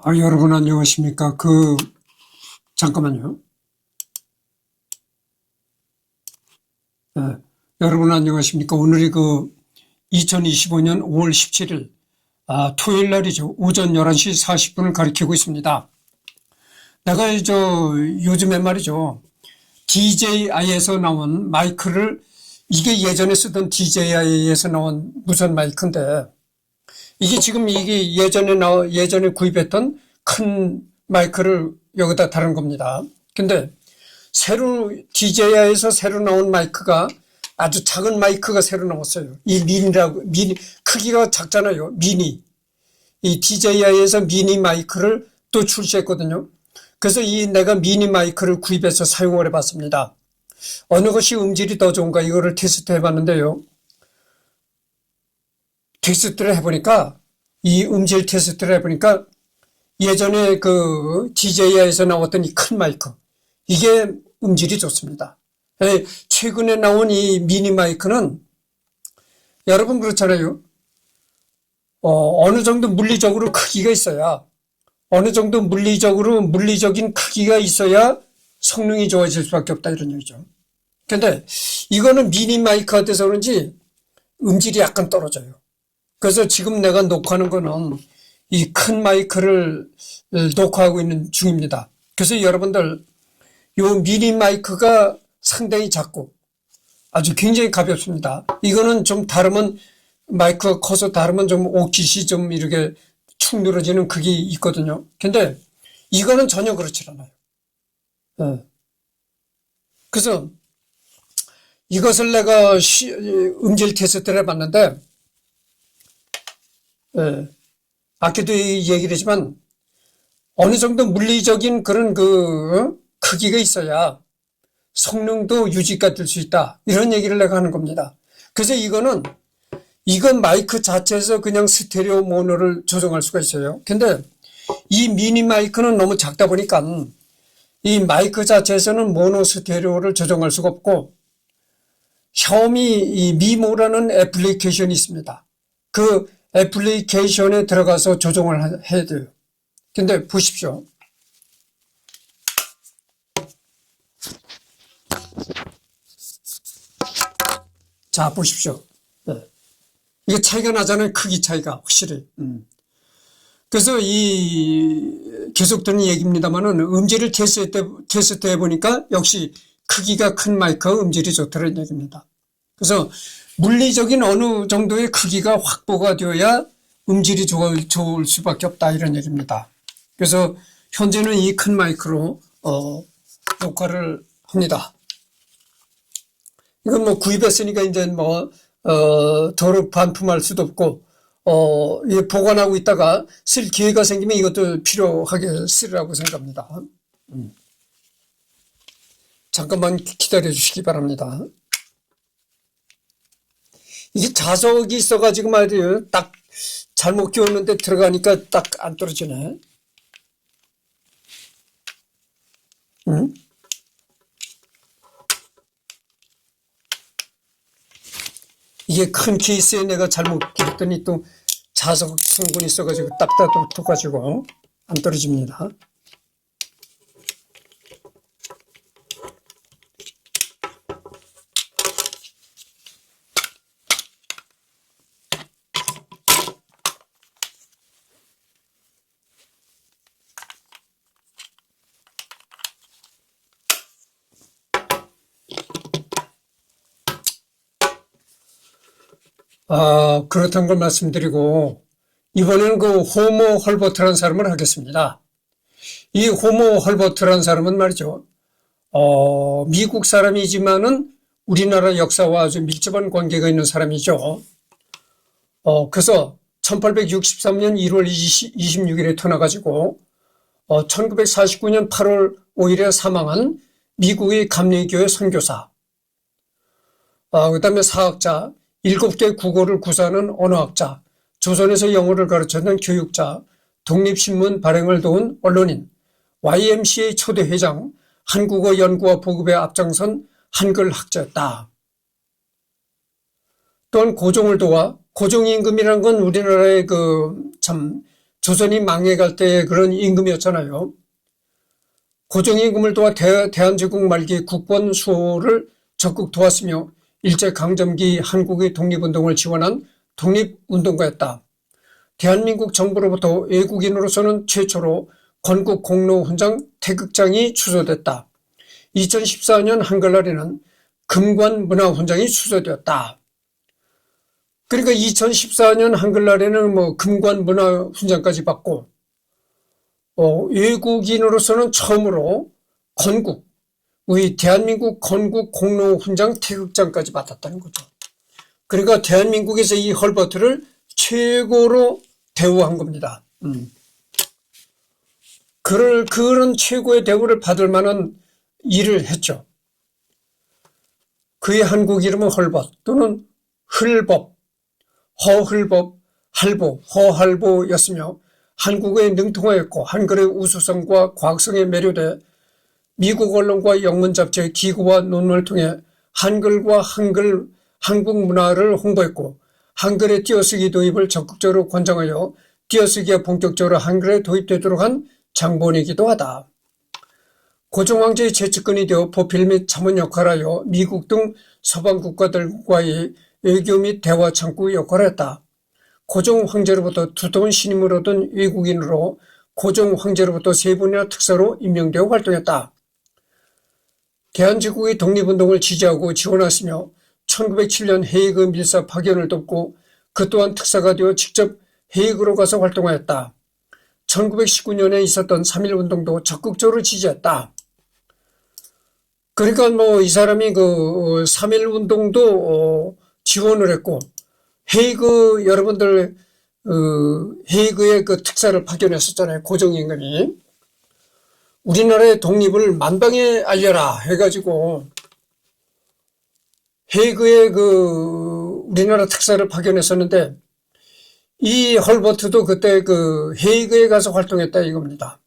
여러분 안녕하십니까? 잠깐만요. 네, 여러분 안녕하십니까? 오늘이 2025년 5월 17일, 토요일 날이죠. 오전 11시 40분을 가리키고 있습니다. 내가 요즘에 말이죠. DJI에서 나온 마이크를, 이게 예전에 쓰던 DJI에서 나온 무선 마이크인데, 이게 예전에 구입했던 큰 마이크를 여기다 다른 겁니다. 근데 DJI에서 새로 나온 마이크가 아주 작은 마이크가 새로 나왔어요. 이 미니, 크기가 작잖아요. 미니. 이 DJI에서 미니 마이크를 또 출시했거든요. 그래서 내가 미니 마이크를 구입해서 사용을 해봤습니다. 어느 것이 음질이 더 좋은가 이거를 테스트 해봤는데요. 이 음질 테스트를 해보니까 예전에 DJI에서 나왔던 이 큰 마이크, 이게 음질이 좋습니다. 최근에 나온 이 미니 마이크는 여러분 그렇잖아요. 어느 정도 물리적으로 크기가 있어야, 어느 정도 물리적인 크기가 있어야 성능이 좋아질 수밖에 없다 이런 얘기죠. 근데 이거는 미니 마이크가 돼서 그런지 음질이 약간 떨어져요. 그래서 지금 내가 녹화하는 거는 이 큰 마이크를 녹화하고 있는 중입니다. 그래서 여러분들 요 미니 마이크가 상당히 작고 아주 굉장히 가볍습니다. 이거는 좀 다르면, 마이크가 커서 다르면 좀 옷깃이 좀 이렇게 축 늘어지는 그게 있거든요. 근데 이거는 전혀 그렇지 않아요. 그래서 이것을 내가 음질 테스트를 해봤는데, 아까도 얘기를 했지만 어느 정도 물리적인 그런 크기가 있어야 성능도 유지가 될 수 있다. 이런 얘기를 내가 하는 겁니다. 그래서 이건 마이크 자체에서 그냥 스테레오 모노를 조정할 수가 있어요. 근데 이 미니 마이크는 너무 작다 보니까 이 마이크 자체에서는 모노 스테레오를 조정할 수가 없고, 샤오미 이 미모라는 애플리케이션이 있습니다. 그 애플리케이션에 들어가서 조정을 해야 돼요. 근데 보십시오. 자, 보십시오. 이게 차이가 나잖아요. 크기 차이가 확실히. 그래서 계속 드는 얘기입니다만은 음질을 테스트 해보니까 역시 크기가 큰 마이크가 음질이 좋다는 얘기입니다. 그래서 물리적인 어느 정도의 크기가 확보가 되어야 음질이 좋을 수밖에 없다 이런 얘기입니다. 그래서 현재는 이 큰 마이크로 녹화를 합니다. 이건 뭐 구입했으니까 이제 더러 반품할 수도 없고, 보관하고 있다가 쓸 기회가 생기면 이것도 필요하게 쓰리라고 생각합니다. 잠깐만 기다려 주시기 바랍니다. 이게 자석이 있어가지고 말이에요. 딱 잘못 끼웠는데 들어가니까 딱 안 떨어지네. 이게 큰 케이스에 내가 잘못 끼웠더니 또 자석 성분이 있어가지고 딱 붙어가지고 안 떨어집니다. 그렇다는 걸 말씀드리고, 이번에는 호모 헐버트라는 사람을 하겠습니다. 이 호모 헐버트라는 사람은 말이죠. 미국 사람이지만은 우리나라 역사와 아주 밀접한 관계가 있는 사람이죠. 그래서 1863년 1월 26일에 태어나가지고, 1949년 8월 5일에 사망한 미국의 감리교회 선교사, 그 다음에 사학자, 7개 국어를 구사하는 언어학자, 조선에서 영어를 가르쳤는 교육자, 독립신문 발행을 도운 언론인, YMCA 초대 회장, 한국어 연구와 보급에 앞장선 한글 학자였다. 또한 고종을 도와, 고종임금이란 건 우리나라의 참 조선이 망해갈 때의 그런 임금이었잖아요. 고정임금을 도와 대한제국 말기 국권 수호를 적극 도왔으며 일제강점기 한국의 독립운동을 지원한 독립운동가였다. 대한민국 정부로부터 외국인으로서는 최초로 건국 공로훈장 태극장이 추서됐다. 2014년 한글날에는 금관문화훈장이 추서되었다. 그러니까 2014년 한글날에는 뭐 금관문화훈장까지 받고 외국인으로서는 처음으로 건국, 우리 대한민국 건국 공로훈장 태극장까지 받았다는 거죠. 그러니까 대한민국에서 이 헐버트를 최고로 대우한 겁니다. 그런 최고의 대우를 받을 만한 일을 했죠. 그의 한국 이름은 헐벗 또는 흘법, 허흘법, 할보, 허할보였으며 한국어에 능통하였고 한글의 우수성과 과학성에 매료돼 미국 언론과 영문 잡지의 기고와 논문을 통해 한글과 한국 문화를 홍보했고 한글의 띄어쓰기 도입을 적극적으로 권장하여 띄어쓰기가 본격적으로 한글에 도입되도록 한 장본이기도 하다. 고종황제의 최측근이 되어 보필 및 자문 역할하여 미국 등 서방 국가들과의 외교 및 대화 창구 역할을 했다. 고종 황제로부터 두터운 신임을 얻은 외국인으로 고종 황제로부터 3번이나 특사로 임명되어 활동했다. 대한제국의 독립운동을 지지하고 지원하시며 1907년 헤이그 밀사 파견을 돕고 그 또한 특사가 되어 직접 헤이그로 가서 활동하였다. 1919년에 있었던 3.1운동도 적극적으로 지지했다. 그러니까 뭐 이 사람이 그 3.1운동도 지원을 했고 헤이그 여러분들 헤이그의 그 특사를 파견했었잖아요. 고종임금이 우리나라의 독립을 만방에 알려라 해가지고 헤이그의 그 우리나라 특사를 파견했었는데 이 헐버트도 그때 그 헤이그에 가서 활동했다 이겁니다.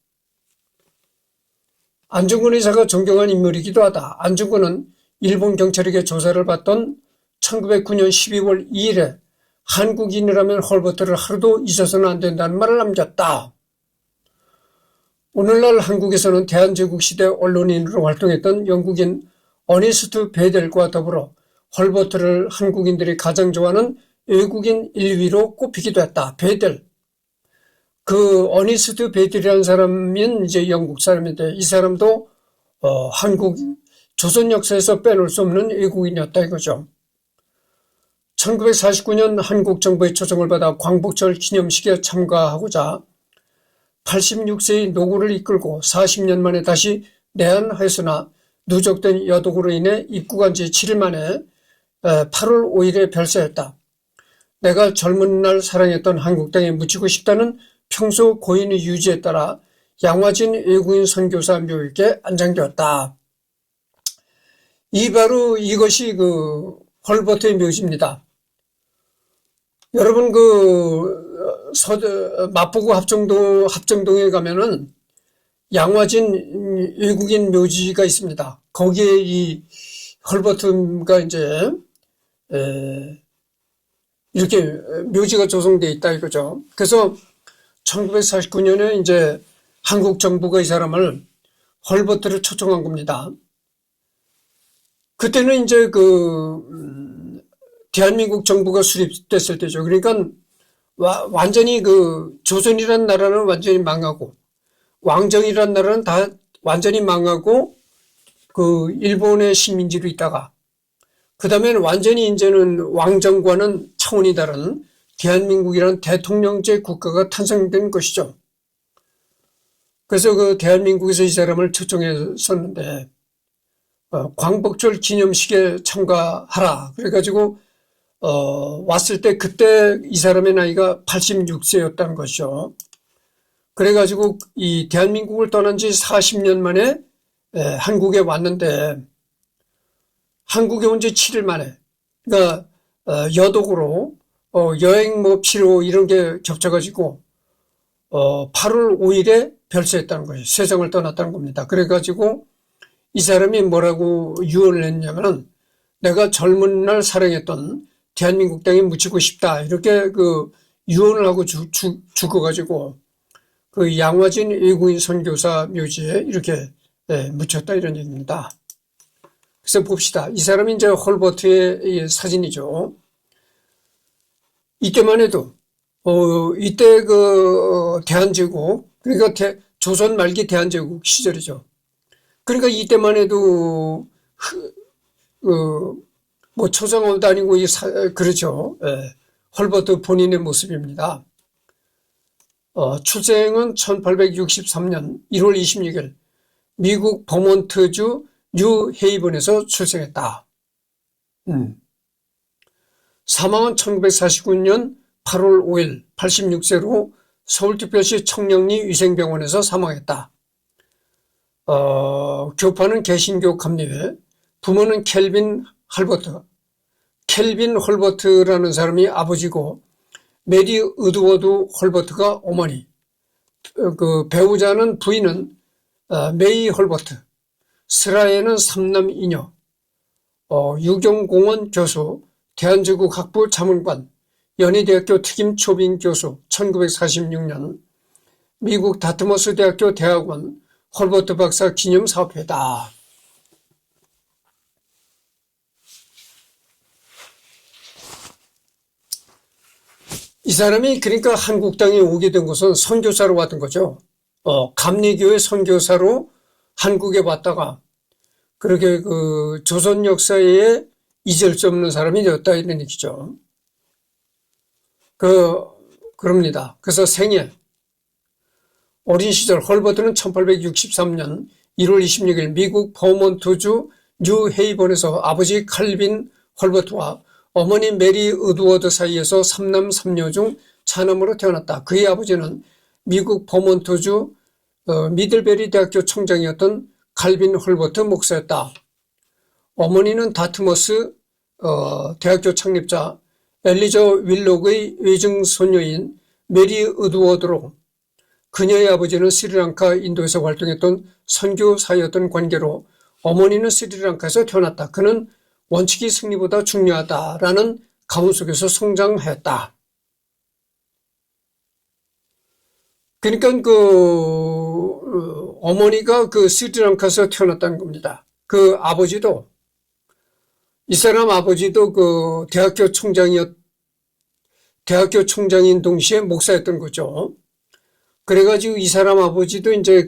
안중근 의사가 존경한 인물이기도 하다. 안중근은 일본 경찰에게 조사를 받던 1909년 12월 2일에 한국인이라면 헐버트를 하루도 잊어서는 안 된다는 말을 남겼다. 오늘날 한국에서는 대한제국 시대 언론인으로 활동했던 영국인 어니스트 베델과 더불어 헐버트를 한국인들이 가장 좋아하는 외국인 1위로 꼽히기도 했다. 베델. 그 어니스트 베델이라는 사람은 이제 영국 사람인데 이 사람도 한국 조선 역사에서 빼놓을 수 없는 외국인이었다 이거죠. 1949년 한국 정부의 초청을 받아 광복절 기념식에 참가하고자 86세의 노구를 이끌고 40년 만에 다시 내한하였으나 누적된 여독으로 인해 입국한 지 7일 만에 8월 5일에 별세했다. 내가 젊은 날 사랑했던 한국 땅에 묻히고 싶다는 평소 고인의 유지에 따라 양화진 외국인 선교사 묘역에 안장되었다. 바로 이것이 그 헐버트의 묘지입니다. 여러분 마포구 합정동에 가면은 양화진 외국인 묘지가 있습니다. 거기에 이 헐버트가 이제 이렇게 묘지가 조성되어 있다 이거죠. 그래서 1949년에 이제 한국 정부가 이 사람을 헐버트를 초청한 겁니다. 그때는 이제 대한민국 정부가 수립됐을 때죠. 그러니까 완전히 조선이라는 나라는 완전히 망하고 왕정이라는 나라는 다 완전히 망하고 일본의 식민지로 있다가 그 다음에는 완전히 이제는 왕정과는 차원이 다른 대한민국이라는 대통령제 국가가 탄생된 것이죠. 그래서 대한민국에서 이 사람을 초청했었는데 광복절 기념식에 참가하라 그래가지고 왔을 때 그때 이 사람의 나이가 86세였다는 것이죠. 그래가지고 이 대한민국을 떠난 지 40년 만에 한국에 왔는데 한국에 온 지 7일 만에 그러니까 여독으로 여행 필요 이런 게 겹쳐가지고 8월 5일에 별세했다는 거예요. 세상을 떠났다는 겁니다. 그래가지고 이 사람이 뭐라고 유언을 했냐면은 내가 젊은 날 사랑했던 대한민국 땅에 묻히고 싶다 이렇게 유언을 하고 죽어가지고 그 양화진 외국인 선교사 묘지에 이렇게 묻혔다 이런 얘기입니다. 그래서 봅시다. 이 사람이 이제 헐버트의 사진이죠. 이때만 해도 이때 그 대한제국, 그러니까 조선 말기 대한제국 시절이죠. 그러니까 이때만 해도 뭐 초상화도 아니고 그렇죠. 헐버트 본인의 모습입니다. 출생은 1863년 1월 26일 미국 버몬트주 뉴헤이븐에서 출생했다. 사망은 1949년 8월 5일 86세로 서울특별시 청량리 위생병원에서 사망했다. 교파는 개신교 감리회, 부모는 켈빈 헐버트. 켈빈 헐버트라는 사람이 아버지고 메리 으드워드 헐버트가 어머니. 그 배우자는 부인은 메이 헐버트. 스라에는 3남 2녀. 유경공원 교수, 대한제국 학부 자문관, 연희대학교 특임초빙 교수, 1946년 미국 다트머스 대학교 대학원 헐버트 박사 기념사업회다. 이 사람이 그러니까 한국 땅에 오게 된 것은 선교사로 왔던 거죠. 감리교회 선교사로 한국에 왔다가 그렇게 그 조선 역사에 잊을 수 없는 사람이 되었다 이런 얘기죠. 그럽니다. 그래서 생애 어린 시절 헐버트는 1863년 1월 26일 미국 버몬트주 뉴헤이븐에서 아버지 칼빈 헐버트와 어머니 메리 으드워드 사이에서 3남 3녀 중 차남으로 태어났다. 그의 아버지는 미국 버몬트주 미들베리 대학교 총장이었던 칼빈 헐버트 목사였다. 어머니는 다트머스 대학교 창립자 엘리저 윌록의 외증손녀인 메리 으드워드로 그녀의 아버지는 스리랑카 인도에서 활동했던 선교사였던 관계로 어머니는 스리랑카에서 태어났다. 그는 원칙이 승리보다 중요하다라는 가문 속에서 성장하였다. 그러니까 어머니가 스리랑카에서 태어났다는 겁니다. 이 사람 아버지도 대학교 총장인 동시에 목사였던 거죠. 그래가지고 이 사람 아버지도 이제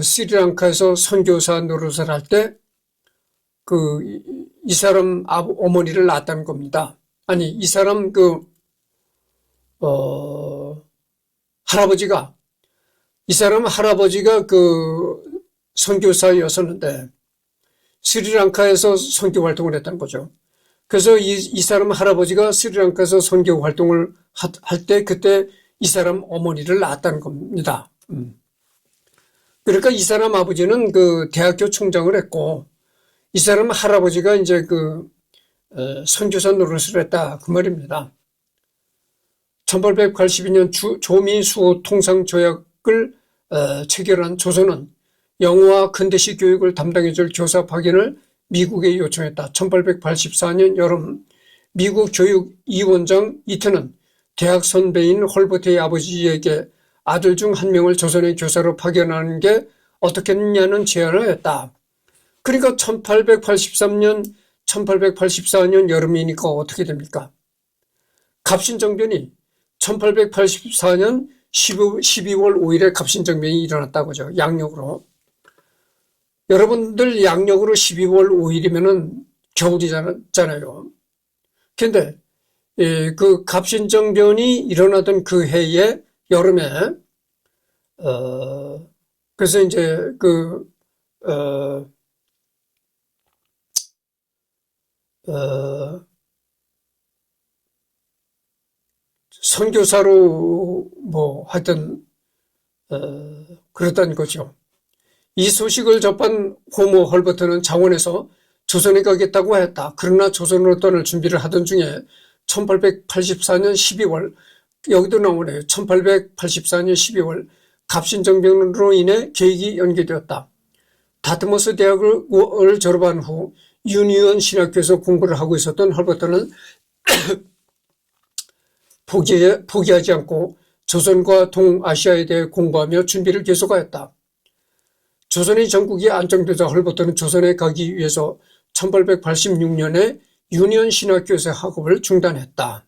스리랑카에서 선교사 노릇을 할 때 이 사람 어머니를 낳았다는 겁니다. 아니, 이 사람 할아버지가 선교사였었는데 스리랑카에서 선교 활동을 했다는 거죠. 그래서 이 사람 할아버지가 스리랑카에서 선교 활동을 할 때 그때 이 사람 어머니를 낳았다는 겁니다. 그러니까 이 사람 아버지는 대학교 총장을 했고 이 사람 할아버지가 이제 선교사 노릇을 했다 그 말입니다. 1882년 조미수호 통상조약을 체결한 조선은 영어와 근대시 교육을 담당해줄 교사 파견을 미국에 요청했다. 1884년 여름 미국 교육위원장 이트는 대학 선배인 헐버트의 아버지에게 아들 중 한 명을 조선의 교사로 파견하는 게 어떻겠느냐는 제안을 했다. 그러니까 1884년 여름이니까 어떻게 됩니까? 갑신정변이 1884년 12월 5일에 갑신정변이 일어났다고죠. 양력으로. 여러분들 양력으로 12월 5일이면은 겨울이잖아요. 근데 그 갑신정변이 일어나던 그 해에 여름에 그래서 이제 선교사로 하여튼 그랬다는 거죠. 이 소식을 접한 호모 헐버트는 장원에서 조선에 가겠다고 했다. 그러나 조선으로 떠날 준비를 하던 중에 1884년 12월 여기도 나오네요. 1884년 12월 갑신정변으로 인해 계획이 연기되었다. 다트머스 대학을 졸업한 후 유니언 신학교에서 공부를 하고 있었던 헐버트는 포기하지 않고 조선과 동아시아에 대해 공부하며 준비를 계속하였다. 조선의 전국이 안정되자 헐버트는 조선에 가기 위해서 1886년에 유니언 신학교에서 학업을 중단했다.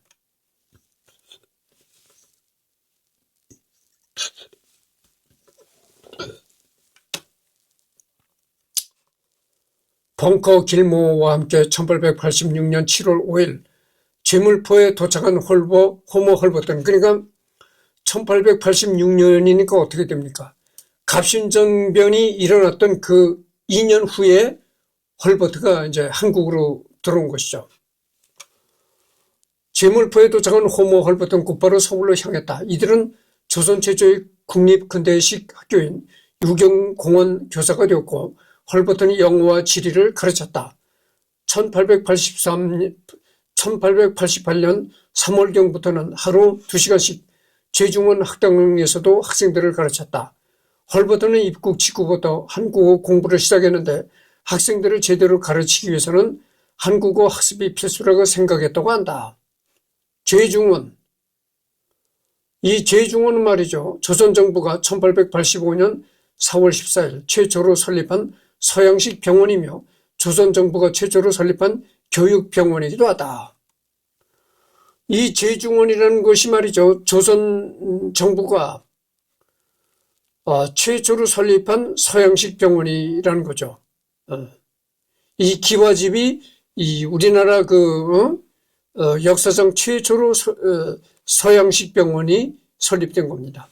벙커 길모어와 함께 1886년 7월 5일 제물포에 도착한 호모 헐버트는, 그러니까 1886년이니까 어떻게 됩니까? 갑신정변이 일어났던 그 2년 후에 헐버트가 이제 한국으로 들어온 것이죠. 제물포에 도착한 호모 헐버트는 곧바로 서울로 향했다. 이들은 조선 최초의 국립근대식 학교인 유경공원 교사가 되었고, 헐버트는 영어와 지리를 가르쳤다. 1888년 3월경부터는 하루 2시간씩 제중원 학당에서도 학생들을 가르쳤다. 헐버트는 입국 직후부터 한국어 공부를 시작했는데, 학생들을 제대로 가르치기 위해서는 한국어 학습이 필수라고 생각했다고 한다. 제중원. 이 제중원은 말이죠, 조선정부가 1885년 4월 14일 최초로 설립한 서양식 병원이며 조선정부가 최초로 설립한 교육병원이기도 하다. 이 제중원이라는 것이 말이죠, 조선정부가 최초로 설립한 서양식 병원이라는 거죠. 이 기와집이 이 우리나라 역사상 최초로 서양식 병원이 설립된 겁니다.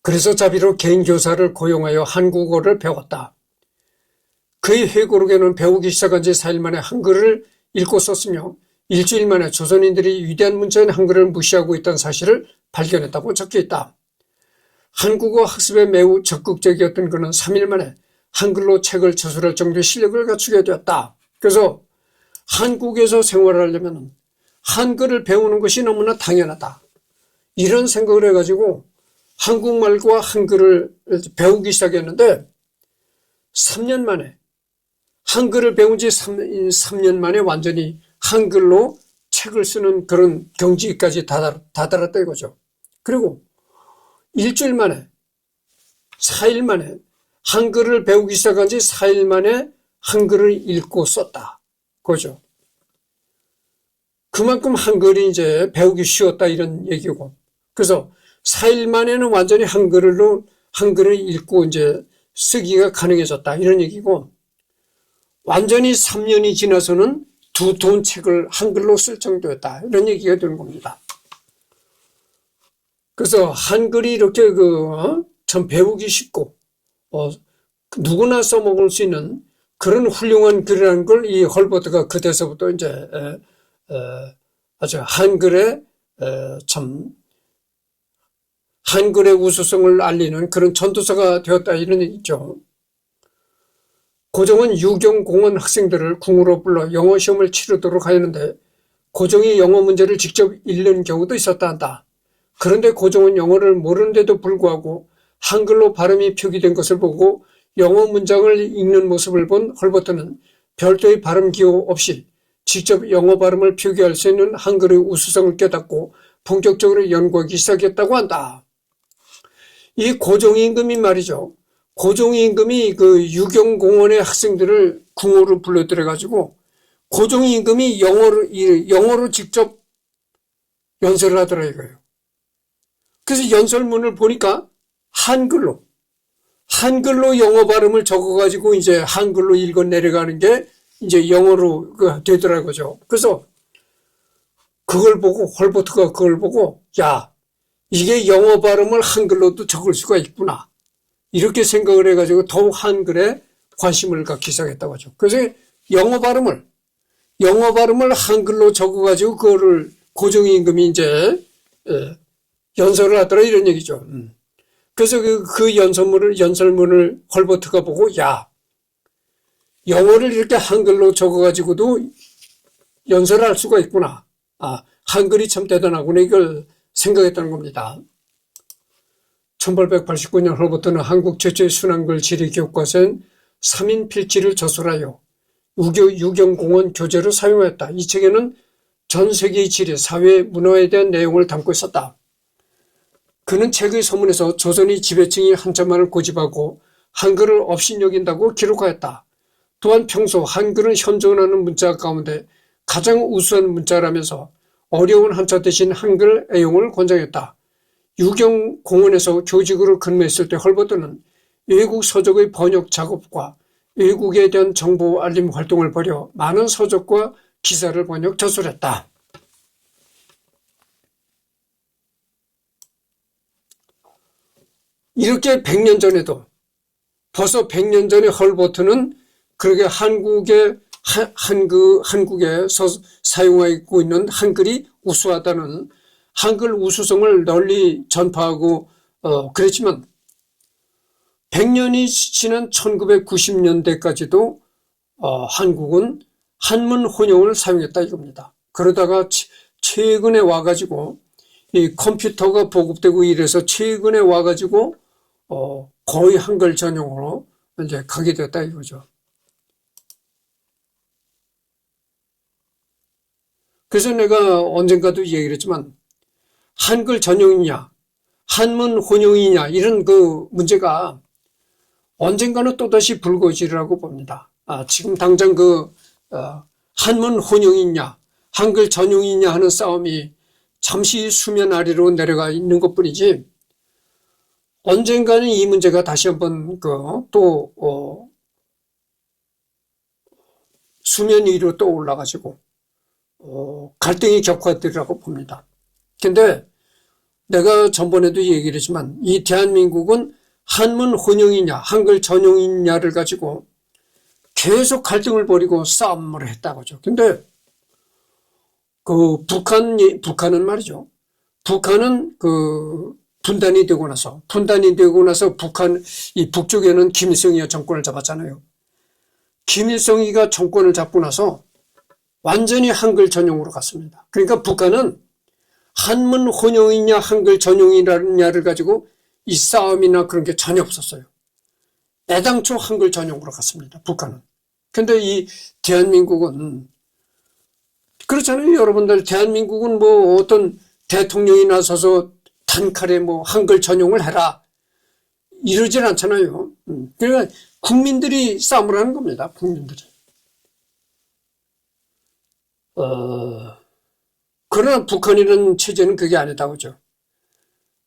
그래서 자비로 개인 교사를 고용하여 한국어를 배웠다. 그의 회고록에는 배우기 시작한 지 4일 만에 한글을 읽고 썼으며, 일주일 만에 조선인들이 위대한 문자인 한글을 무시하고 있다는 사실을 발견했다고 적혀있다. 한국어 학습에 매우 적극적이었던 그는 3일 만에 한글로 책을 저술할 정도의 실력을 갖추게 되었다. 그래서 한국에서 생활하려면 한글을 배우는 것이 너무나 당연하다, 이런 생각을 해가지고 한국말과 한글을 배우기 시작했는데, 3년 만에, 한글을 배운 지 3년 만에 완전히 한글로 책을 쓰는 그런 경지까지 다다랐다 이거죠. 그리고 일주일 만에, 4일 만에, 한글을 배우기 시작한 지 4일 만에 한글을 읽고 썼다. 그죠. 그만큼 한글이 이제 배우기 쉬웠다, 이런 얘기고. 그래서 4일 만에는 완전히 한글을 읽고 이제 쓰기가 가능해졌다, 이런 얘기고, 완전히 3년이 지나서는 두터운 책을 한글로 쓸 정도였다, 이런 얘기가 되는 겁니다. 그래서 한글이 이렇게 참 배우기 쉽고, 누구나 써먹을 수 있는 그런 훌륭한 글이라는 걸 이 헐버트가 그때서부터 이제 아주 한글의 우수성을 알리는 그런 전도사가 되었다, 이런 얘기죠. 고종은 유경공원 학생들을 궁으로 불러 영어 시험을 치르도록 하였는데, 고종이 영어 문제를 직접 읽는 경우도 있었다 한다. 그런데 고종은 영어를 모르는데도 불구하고 한글로 발음이 표기된 것을 보고 영어 문장을 읽는 모습을 본 헐버트는 별도의 발음 기호 없이 직접 영어 발음을 표기할 수 있는 한글의 우수성을 깨닫고 본격적으로 연구하기 시작했다고 한다. 이 고종 임금이 말이죠, 고종 임금이 그 유경공원의 학생들을 궁으로 불러들여가지고 고종 임금이 영어로 직접 연설을 하더라 이거예요. 그래서 연설문을 보니까 한글로 영어 발음을 적어가지고 이제 한글로 읽어 내려가는 게 이제 영어로 되더라고요. 그래서 헐버트가 그걸 보고, 야, 이게 영어 발음을 한글로도 적을 수가 있구나, 이렇게 생각을 해가지고 더욱 한글에 관심을 갖기 시작했다고 하죠. 그래서 영어 발음을 한글로 적어가지고 그거를 고종 임금이 이제 연설을 하더라, 이런 얘기죠. 그래서 그 연설문을 헐버트가 보고, 야, 영어를 이렇게 한글로 적어가지고도 연설을 할 수가 있구나, 한글이 참 대단하구나, 이걸 생각했다는 겁니다. 1889년 헐버트는 한국 최초의 순한글 지리교과서인 3인 필지를 저술하여 유경공원 교재로 사용하였다. 이 책에는 전 세계의 지리, 사회, 문화에 대한 내용을 담고 있었다. 그는 책의 서문에서 조선의 지배층이 한자만을 고집하고 한글을 업신여긴다고 기록하였다. 또한 평소 한글은 현존하는 문자 가운데 가장 우수한 문자라면서 어려운 한자 대신 한글 애용을 권장했다. 유경공원에서 교직으로 근무했을 때 헐버트는 외국 서적의 번역 작업과 외국에 대한 정보 알림 활동을 벌여 많은 서적과 기사를 번역 저술했다. 이렇게 100년 전에도 벌써 100년 전에 헐버트는 그렇게 한국에서 사용하고 있는 한글이 우수하다는 한글 우수성을 널리 전파하고 그랬지만 100년이 지난 1990년대까지도 한국은 한문 혼용을 사용했다 이겁니다. 그러다가 최근에 와가지고 이 컴퓨터가 보급되고 이래서 최근에 와가지고 거의 한글 전용으로 이제 가게 됐다 이거죠. 그래서 내가 언젠가도 얘기를 했지만 한글 전용이냐 한문 혼용이냐 이런 그 문제가 언젠가는 또다시 불거지라고 봅니다. 지금 당장 한문 혼용이냐 한글 전용이냐 하는 싸움이 잠시 수면 아래로 내려가 있는 것뿐이지 언젠가는 이 문제가 다시 한번 수면 위로 또 올라가지고 갈등이 격화되리라고 봅니다. 근데 내가 전번에도 얘기를 했지만 이 대한민국은 한문 혼용이냐 한글 전용이냐를 가지고 계속 갈등을 벌이고 싸움을 했다고죠. 근데 북한은 말이죠. 북한은 분단이 되고 나서 이 북쪽에는 김일성이가 정권을 잡았잖아요. 김일성이가 정권을 잡고 나서 완전히 한글 전용으로 갔습니다. 그러니까 북한은 한문 혼용이냐 한글 전용이냐를 가지고 이 싸움이나 그런 게 전혀 없었어요. 애당초 한글 전용으로 갔습니다. 북한은. 근데 이 대한민국은 그렇잖아요. 여러분들 대한민국은 뭐 어떤 대통령이 나서서 단칼에 뭐 한글 전용을 해라 이러질 않잖아요. 그러니까 국민들이 싸움을 하는 겁니다. 국민들이. 그러나 북한이라는 체제는 그게 아니다고죠.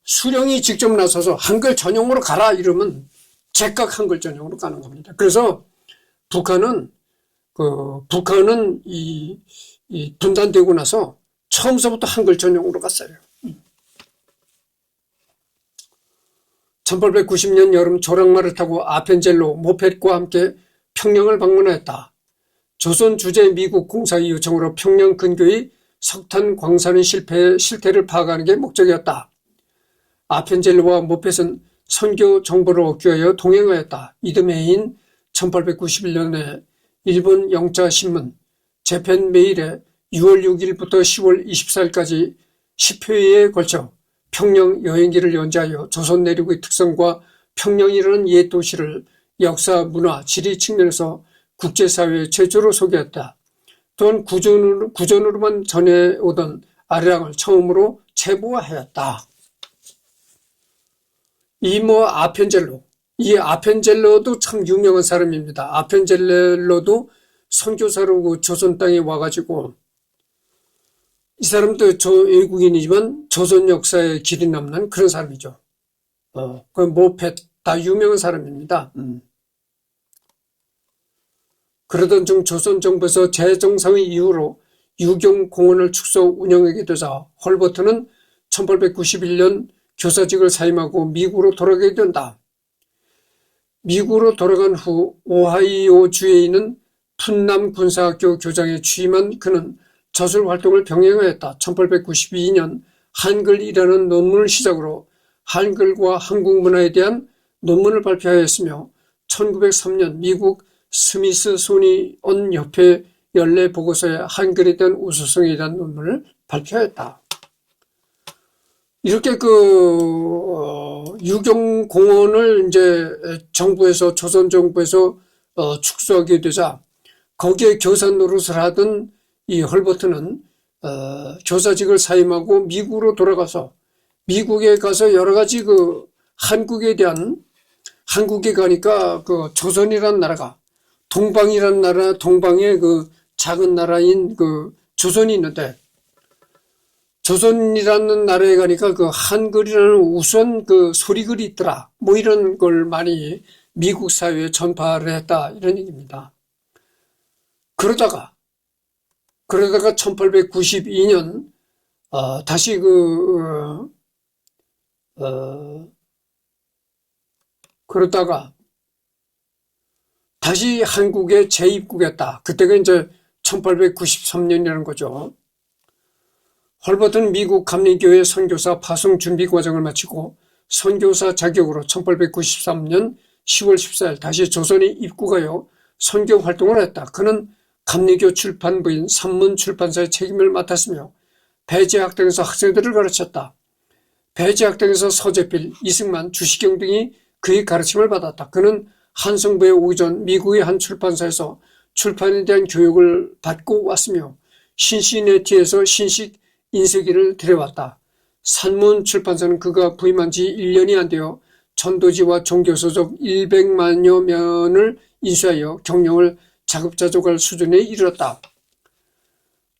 수령이 직접 나서서 한글 전용으로 가라 이러면 제각 한글 전용으로 가는 겁니다. 그래서 북한은 이 분단되고 나서 처음서부터 한글 전용으로 갔어요. 1890년 여름 조랑말을 타고 아펜젤로 모펫과 함께 평양을 방문하였다. 조선 주재 미국 공사의 요청으로 평양 근교의 석탄 광산의 실태를 파악하는 게 목적이었다. 아펜젤로와 모펫은 선교 정보를 얻기 위하여 동행하였다. 이듬해인 1891년에 일본 영자신문 재팬 메일에 6월 6일부터 10월 24일까지 10회에 걸쳐 평양 여행기를 연재하여 조선 내륙의 특성과 평양이라는 옛 도시를 역사, 문화, 지리 측면에서 국제사회의 최초로 소개했다. 또한 구전으로만 전해오던 아리랑을 처음으로 제보하였다. 이 아펜젤로도 참 유명한 사람입니다. 아펜젤로도 선교사로 조선 땅에 와가지고 이 사람도 외국인이지만 조선 역사에 길이 남는 그런 사람이죠. 그 모펫 다 유명한 사람입니다. 그러던 중 조선 정부에서 재정상의 이후로 유경공원을 축소 운영하게 되자 헐버트는 1891년 교사직을 사임하고 미국으로 돌아가게 된다. 미국으로 돌아간 후 오하이오주에 있는 푼남 군사학교 교장에 취임한 그는 저술 활동을 병행하였다. 1892년 한글이라는 논문을 시작으로 한글과 한국 문화에 대한 논문을 발표하였으며 1903년 미국 스미스소니언 협회 연례 보고서에 한글에 대한 우수성에 대한 논문을 발표하였다. 이렇게 유경공원을 이제 조선 정부에서 축소하게 되자 거기에 교사 노릇을 하던 이 헐버트는 교사직을 사임하고 미국으로 돌아가서 미국에 가서 여러 가지 한국에 가니까 조선이라는 나라가 동방이라는 나라, 동방의 작은 나라인 조선이 있는데, 조선이라는 나라에 가니까 한글이라는 우선 소리글이 있더라. 뭐 이런 걸 많이 미국 사회에 전파를 했다. 이런 얘기입니다. 그러다가 1892년, 다시 그러다가 다시 한국에 재입국했다. 그때가 이제 1893년이라는 거죠. 헐버트는 미국 감리교회 선교사 파송 준비 과정을 마치고 선교사 자격으로 1893년 10월 14일 다시 조선에 입국하여 선교 활동을 했다. 그는 감리교 출판부인 산문출판사의 책임을 맡았으며 배제학당에서 학생들을 가르쳤다. 배제학당에서 서재필, 이승만, 주시경 등이 그의 가르침을 받았다. 그는 한성부에 오기 전 미국의 한 출판사에서 출판에 대한 교육을 받고 왔으며 신시내티에서 신식 인쇄기를 들여왔다. 산문출판사는 그가 부임한 지 1년이 안 되어 전도지와 종교서적 100만여 면을 인쇄하여 경영을 자급자족할 수준에 이르렀다.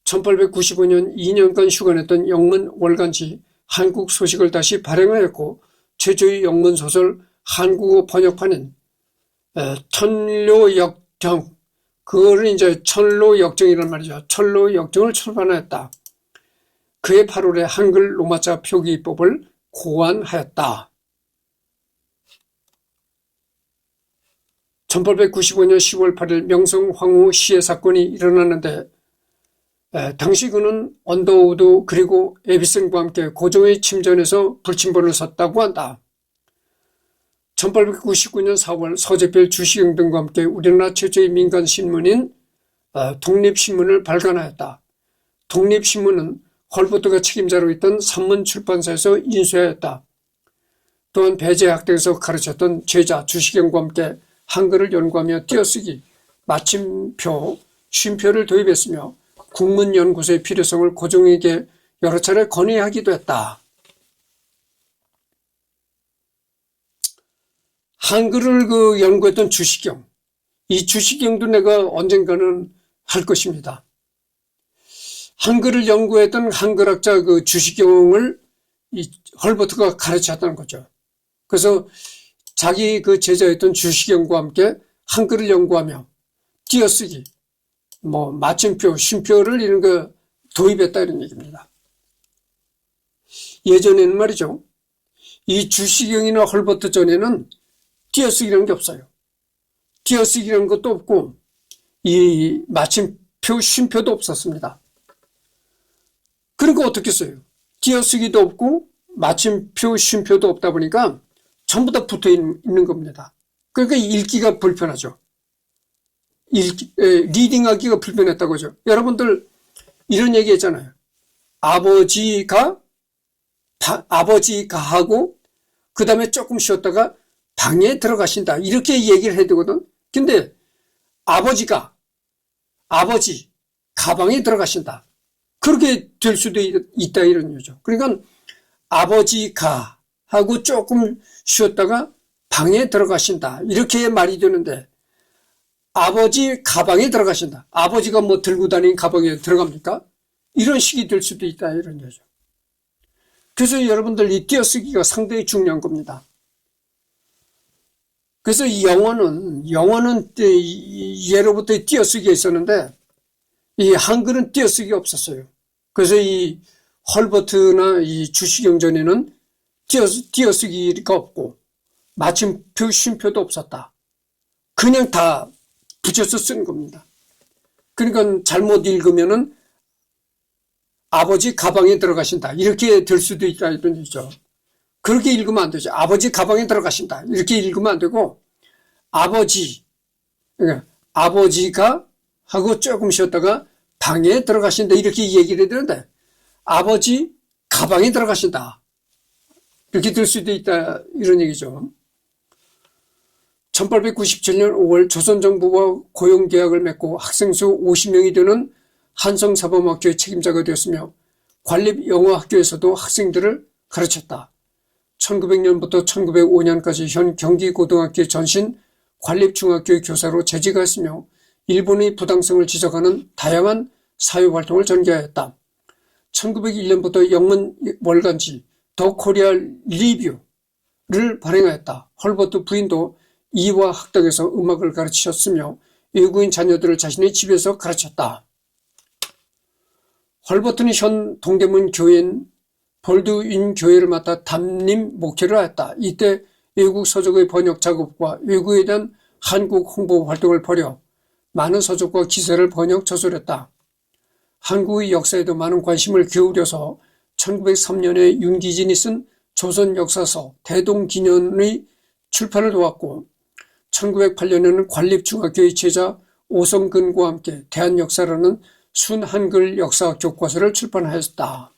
1895년 2년간 휴관했던 영문 월간지 한국 소식을 다시 발행하였고 최초의 영문 소설 한국어 번역판인 천로역정, 그거를 이제 천로역정이란 말이죠. 천로역정을 출판하였다. 그해 8월에 한글 로마자 표기법을 고안하였다. 1895년 10월 8일 명성 황후 시해 사건이 일어났는데, 당시 그는 언더우드 그리고 에비슨과 함께 고종의 침전에서 불침번을 섰다고 한다. 1899년 4월 서재필, 주시경 등과 함께 우리나라 최초의 민간신문인 독립신문을 발간하였다. 독립신문은 헐버트가 책임자로 있던 산문출판사에서 인쇄하였다. 또한 배제학당에서 가르쳤던 제자 주시경과 함께 한글을 연구하며 띄어쓰기, 마침표, 쉼표를 도입했으며 국문연구소의 필요성을 고종에게 여러 차례 건의하기도 했다. 한글을 연구했던 주시경, 이 주시경도 내가 언젠가는 할 것입니다. 한글을 연구했던 한글학자 주시경을 헐버트가 가르쳤다는 거죠. 그래서 자기 제자였던 주시경과 함께 한글을 연구하며 띄어쓰기, 마침표, 쉼표를 이런 거 도입했다 이런 얘기입니다. 예전에는 말이죠. 이 주시경이나 헐버트 전에는 띄어쓰기라는 게 없어요. 띄어쓰기라는 것도 없고 이 마침표, 쉼표도 없었습니다. 그러니까 어떻게 써요? 띄어쓰기도 없고 마침표, 쉼표도 없다 보니까 전부 다 붙어 있는 겁니다. 그러니까 읽기가 불편하죠. 리딩하기가 불편했다고 하죠. 여러분들 이런 얘기 했잖아요. 아버지가 하고 그 다음에 조금 쉬었다가 방에 들어가신다. 이렇게 얘기를 해야 되거든. 근데 아버지 가방에 들어가신다. 그렇게 될 수도 있다 이런 거죠. 그러니까 아버지가 하고 조금 쉬었다가 방에 들어가신다. 이렇게 말이 되는데 아버지 가방에 들어가신다. 아버지가 들고 다니는 가방에 들어갑니까? 이런 식이 될 수도 있다 이런 거죠. 그래서 여러분들 이 띄어쓰기가 상당히 중요한 겁니다. 그래서 이 영어는 예로부터 띄어쓰기가 있었는데 이 한글은 띄어쓰기가 없었어요. 그래서 이 헐버트나 이 주시경 전에는 띄어쓰기가 없고 마침표, 쉼표도 없었다. 그냥 다 붙여서 쓴 겁니다. 그러니까 잘못 읽으면은 아버지 가방에 들어가신다. 이렇게 될 수도 있다 이런 얘기죠. 그렇게 읽으면 안 되죠. 아버지 가방에 들어가신다. 이렇게 읽으면 안 되고 그러니까 아버지가 하고 조금 쉬었다가 방에 들어가신다. 이렇게 얘기를 해야 되는데 아버지 가방에 들어가신다. 이렇게 될 수도 있다 이런 얘기죠. 1897년 5월 조선정부와 고용계약을 맺고 학생 수 50명이 되는 한성사범학교의 책임자가 되었으며 관립영어학교에서도 학생들을 가르쳤다. 1900년부터 1905년까지 현 경기고등학교의 전신 관립중학교의 교사로 재직하였으며 일본의 부당성을 지적하는 다양한 사회활동을 전개하였다. 1901년부터 영문 월간지 더 코리아 리뷰를 발행하였다. 헐버트 부인도 이화 학당에서 음악을 가르치셨으며 외국인 자녀들을 자신의 집에서 가르쳤다. 헐버트는 현 동대문 교회인 볼드윈 교회를 맡아 담임 목회를 하였다. 이때 외국 서적의 번역 작업과 외국에 대한 한국 홍보 활동을 벌여 많은 서적과 기사를 번역 저술했다. 한국의 역사에도 많은 관심을 기울여서 1903년에 윤기진이 쓴 조선 역사서 대동기년의 출판을 도왔고 1908년에는 관립중학교의 제자 오성근과 함께 대한역사라는 순한글 역사 교과서를 출판하였다.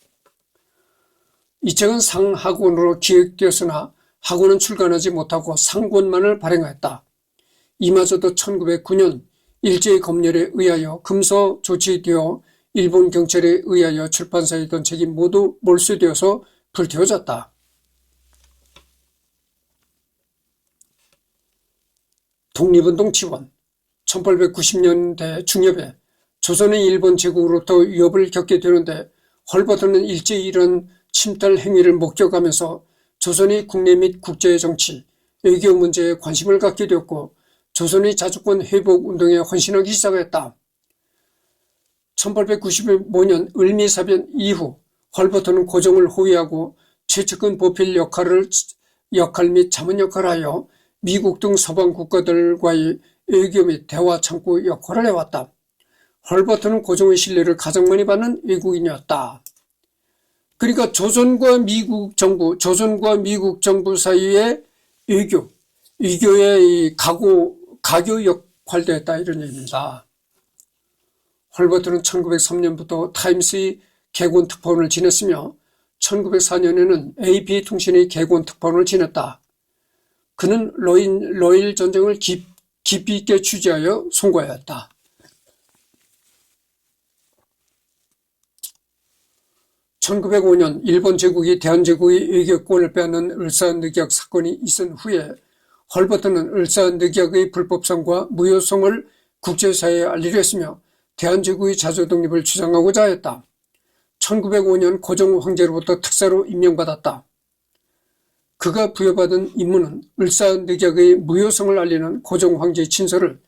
이 책은 상학원으로 기획되었으나 학원은 출간하지 못하고 상권만을 발행하였다. 이마저도 1909년 일제의 검열에 의하여 금서 조치되어 일본 경찰에 의하여 출판사에 있던 책이 모두 몰수되어서 불태워졌다. 독립운동 지원 1890년대 중엽에 조선의 일본 제국으로부터 위협을 겪게 되는데 헐버트는 일제히 이런 침탈 행위를 목격하면서 조선의 국내 및 국제 정치, 외교 문제에 관심을 갖게 되었고 조선의 자주권 회복 운동에 헌신하기 시작했다. 1895년 을미사변 이후 헐버트는 고종을 호위하고 최측근 보필 역할 및 자문 역할을 하여 미국 등 서방 국가들과의 외교 및 대화 창구 역할을 해왔다. 헐버트는 고종의 신뢰를 가장 많이 받는 외국인이었다. 그러니까 조선과 미국 정부 사이의 외교의 가교 역할도 했다 이런 얘기입니다. 헐버트는 1903년부터 타임스의 개곤 특파원을 지냈으며 1904년에는 AP통신의 개곤 특파원을 지냈다. 그는 러일 전쟁을 깊이 있게 취재하여 송고하였다. 1905년 일본 제국이 대한제국의 외교권을 빼앗는 을사늑약 사건이 있은 후에 헐버트는 을사늑약의 불법성과 무효성을 국제사회에 알리려 했으며 대한제국의 자주독립을 주장하고자 했다. 1905년 고종 황제로부터 특사로 임명받았다. 그가 부여받은 임무는 을사늑약의 무효성을 알리는 고종 황제의 친서를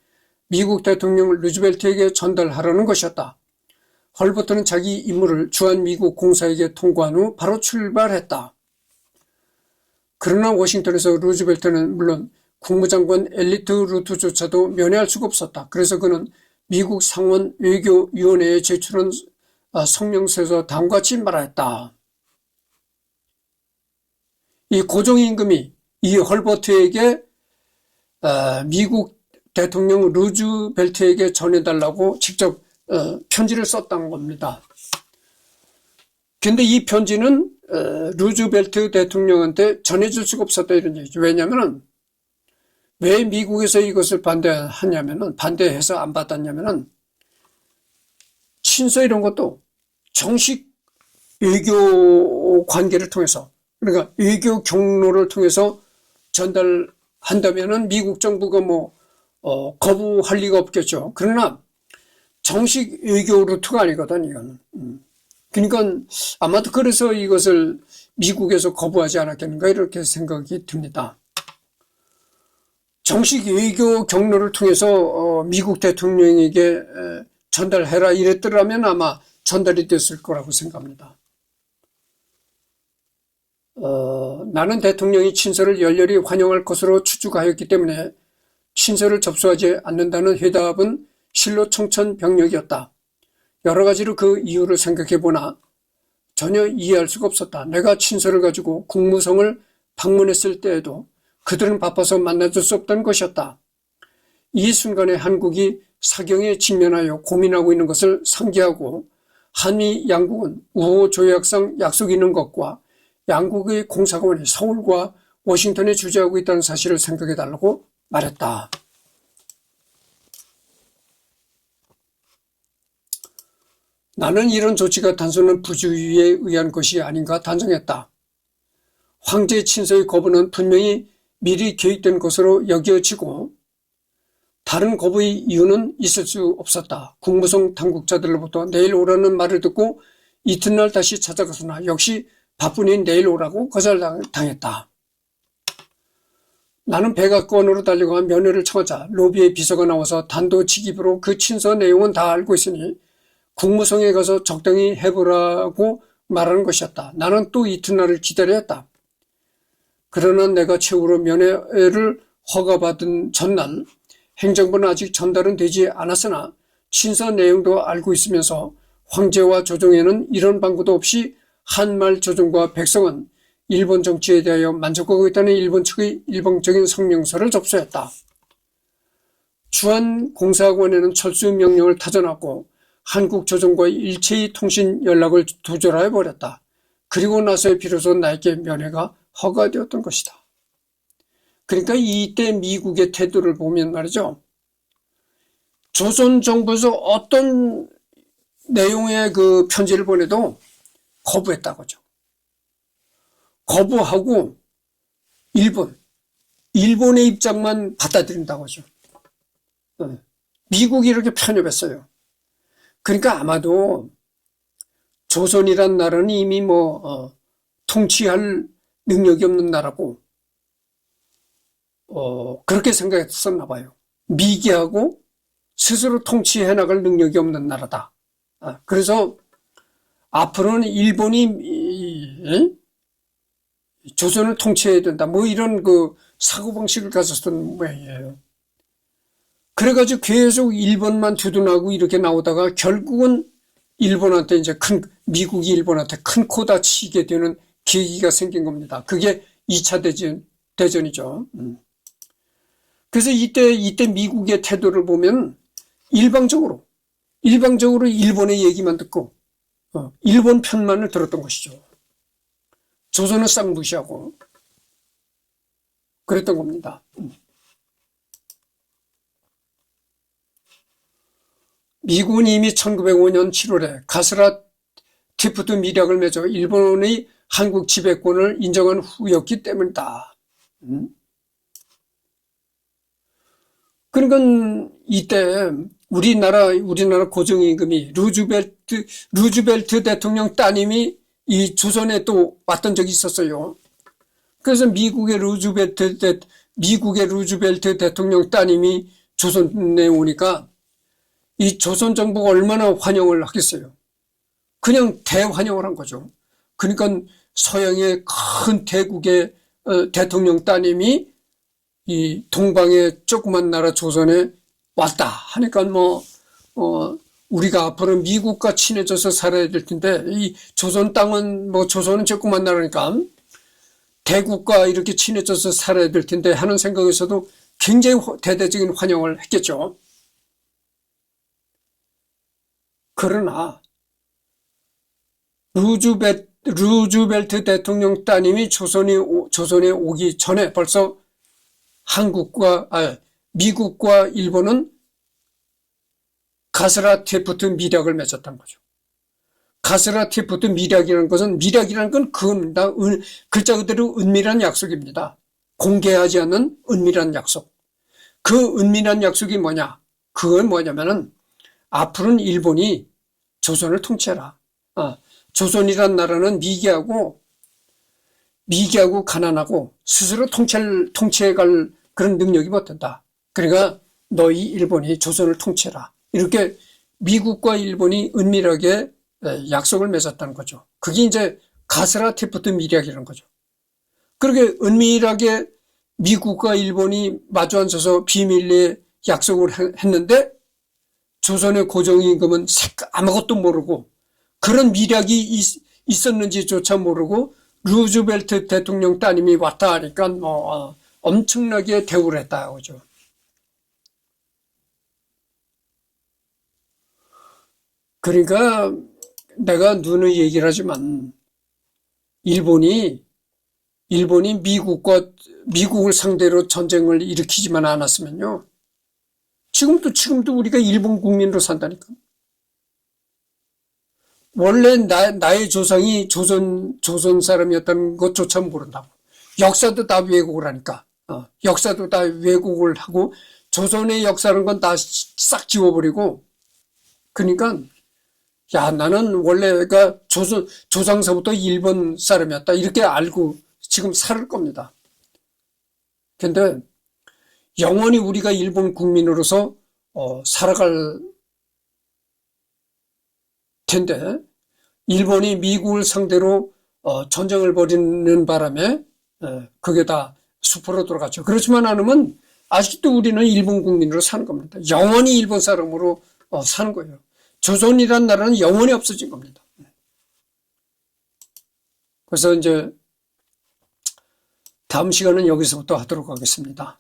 미국 대통령 루즈벨트에게 전달하라는 것이었다. 헐버트는 자기 임무를 주한미국 공사에게 통보한 후 바로 출발했다. 그러나 워싱턴에서 루즈벨트는 물론 국무장관 엘리트 루트조차도 면회할 수가 없었다. 그래서 그는 미국 상원 외교위원회에 제출한 성명서에서 다음과 같이 말하였다. 이 고종 임금이 이 헐버트에게 미국 대통령 루즈벨트에게 전해달라고 직접 편지를 썼다는 겁니다. 근데 이 편지는 루즈벨트 대통령한테 전해줄 수가 없었다 이런 얘기죠. 왜냐면은 왜 미국에서 이것을 반대해서 안 받았냐면은 친서 이런 것도 정식 외교 관계를 통해서 그러니까 외교 경로를 통해서 전달한다면은 미국 정부가 거부할 리가 없겠죠. 그러나 정식 외교 루트가 아니거든, 이거는. 그러니까 아마도 그래서 이것을 미국에서 거부하지 않았겠는가 이렇게 생각이 듭니다. 정식 외교 경로를 통해서 미국 대통령에게 전달해라 이랬더라면 아마 전달이 됐을 거라고 생각합니다. 나는 대통령이 친서를 열렬히 환영할 것으로 추측하였기 때문에 친서를 접수하지 않는다는 회답은 실로 청천벽력이었다. 여러 가지로 그 이유를 생각해보나 전혀 이해할 수가 없었다. 내가 친서를 가지고 국무성을 방문했을 때에도 그들은 바빠서 만나줄 수 없던 것이었다. 이 순간에 한국이 사경에 직면하여 고민하고 있는 것을 상기하고 한미 양국은 우호 조약상 약속이 있는 것과 양국의 공사관이 서울과 워싱턴에 주재하고 있다는 사실을 생각해달라고 말했다. 나는 이런 조치가 단순한 부주의에 의한 것이 아닌가 단정했다. 황제 친서의 거부는 분명히 미리 계획된 것으로 여겨지고 다른 거부의 이유는 있을 수 없었다. 국무성 당국자들로부터 내일 오라는 말을 듣고 이튿날 다시 찾아갔으나 역시 바쁘니 내일 오라고 거절당했다. 나는 백악관으로 달려가 면회를 청하자 로비의 비서가 나와서 단도직입으로 그 친서 내용은 다 알고 있으니 국무성에 가서 적당히 해보라고 말하는 것이었다. 나는 또 이튿날을 기다려야 했다. 그러나 내가 최후로 면회를 허가받은 전날 행정부는 아직 전달은 되지 않았으나 친서 내용도 알고 있으면서 황제와 조정에는 이런 방구도 없이 한말 조정과 백성은 일본 정치에 대하여 만족하고 있다는 일본 측의 일방적인 성명서를 접수했다. 주한공사관에는 철수 명령을 타전하고 한국 조정과의 일체의 통신 연락을 두절해버렸다. 그리고 나서야 비로소 나에게 면회가 허가되었던 것이다. 그러니까 이때 미국의 태도를 보면 말이죠. 조선 정부에서 어떤 내용의 그 편지를 보내도 거부했다고죠. 거부하고 일본의 입장만 받아들인다고죠. 미국이 이렇게 편협했어요. 그러니까 아마도 조선이란 나라는 이미 통치할 능력이 없는 나라고 그렇게 생각했었나 봐요. 미개하고 스스로 통치해 나갈 능력이 없는 나라다. 그래서 앞으로는 일본이 조선을 통치해야 된다. 이런 그 사고방식을 가졌던 모양이에요. 그래가지고 계속 일본만 두둔하고 이렇게 나오다가 결국은 일본한테 미국이 일본한테 큰 코 다치게 되는 계기가 생긴 겁니다. 그게 2차 대전이죠. 그래서 이때 미국의 태도를 보면 일방적으로 일본의 얘기만 듣고 일본 편만을 들었던 것이죠. 조선은 싹 무시하고 그랬던 겁니다. 미국은 이미 1905년 7월에 가스라티프트 밀약을 맺어 일본의 한국 지배권을 인정한 후였기 때문이다. 그러니까 이때 우리나라 고정임금이 루즈벨트 대통령 따님이 이 조선에 또 왔던 적이 있었어요. 그래서 미국의 루즈벨트 대통령 따님이 조선에 오니까 이 조선 정부가 얼마나 환영을 하겠어요. 그냥 대환영을 한 거죠. 그러니까 서양의 큰 대국의 대통령 따님이 이 동방의 조그만 나라 조선에 왔다 하니까 우리가 앞으로 미국과 친해져서 살아야 될 텐데 이 조선 땅은 조선은 조그만 나라니까 대국과 이렇게 친해져서 살아야 될 텐데 하는 생각에서도 굉장히 대대적인 환영을 했겠죠. 그러나 루즈벨트 대통령 따님이 조선에 오기 전에 벌써 미국과 일본은 가스라티프트 밀약을 맺었던 거죠. 가스라티프트 밀약이라는 건 그겁니다. 글자 그대로 은밀한 약속입니다. 공개하지 않는 은밀한 약속. 그 은밀한 약속이 뭐냐? 그건 뭐냐면은 앞으로는 일본이 조선을 통치해라. 조선이란 나라는 미개하고 가난하고 스스로 통치해갈 그런 능력이 못 된다. 그러니까 너희 일본이 조선을 통치해라. 이렇게 미국과 일본이 은밀하게 약속을 맺었다는 거죠. 그게 이제 가스라티프트 밀약이라는 거죠. 그렇게 은밀하게 미국과 일본이 마주 앉아서 비밀리에 약속을 했는데 조선의 고정임금은 아무것도 모르고 그런 밀약이 있었는지조차 모르고 루즈벨트 대통령 따님이 왔다 하니까 엄청나게 대우를 했다 그죠. 그러니까 내가 누누이 얘기를 하지만 일본이 일본이 미국을 상대로 전쟁을 일으키지만 않았으면요. 지금도 우리가 일본 국민으로 산다니까. 원래 나의 조상이 조선 사람이었다는 것조차 모른다고. 역사도 다 왜곡을 하니까. 역사도 다 왜곡을 하고, 조선의 역사는 건 다 싹 지워버리고, 그러니까, 야, 나는 원래, 그러니까 조상서부터 일본 사람이었다. 이렇게 알고 지금 살 겁니다. 근데, 영원히 우리가 일본 국민으로서, 살아갈 텐데, 일본이 미국을 상대로 전쟁을 벌이는 바람에 그게 다 수포로 돌아갔죠. 그렇지만 않으면 아직도 우리는 일본 국민으로 사는 겁니다. 영원히 일본 사람으로 사는 거예요. 조선이라는 나라는 영원히 없어진 겁니다. 그래서 이제 다음 시간은 여기서부터 하도록 하겠습니다.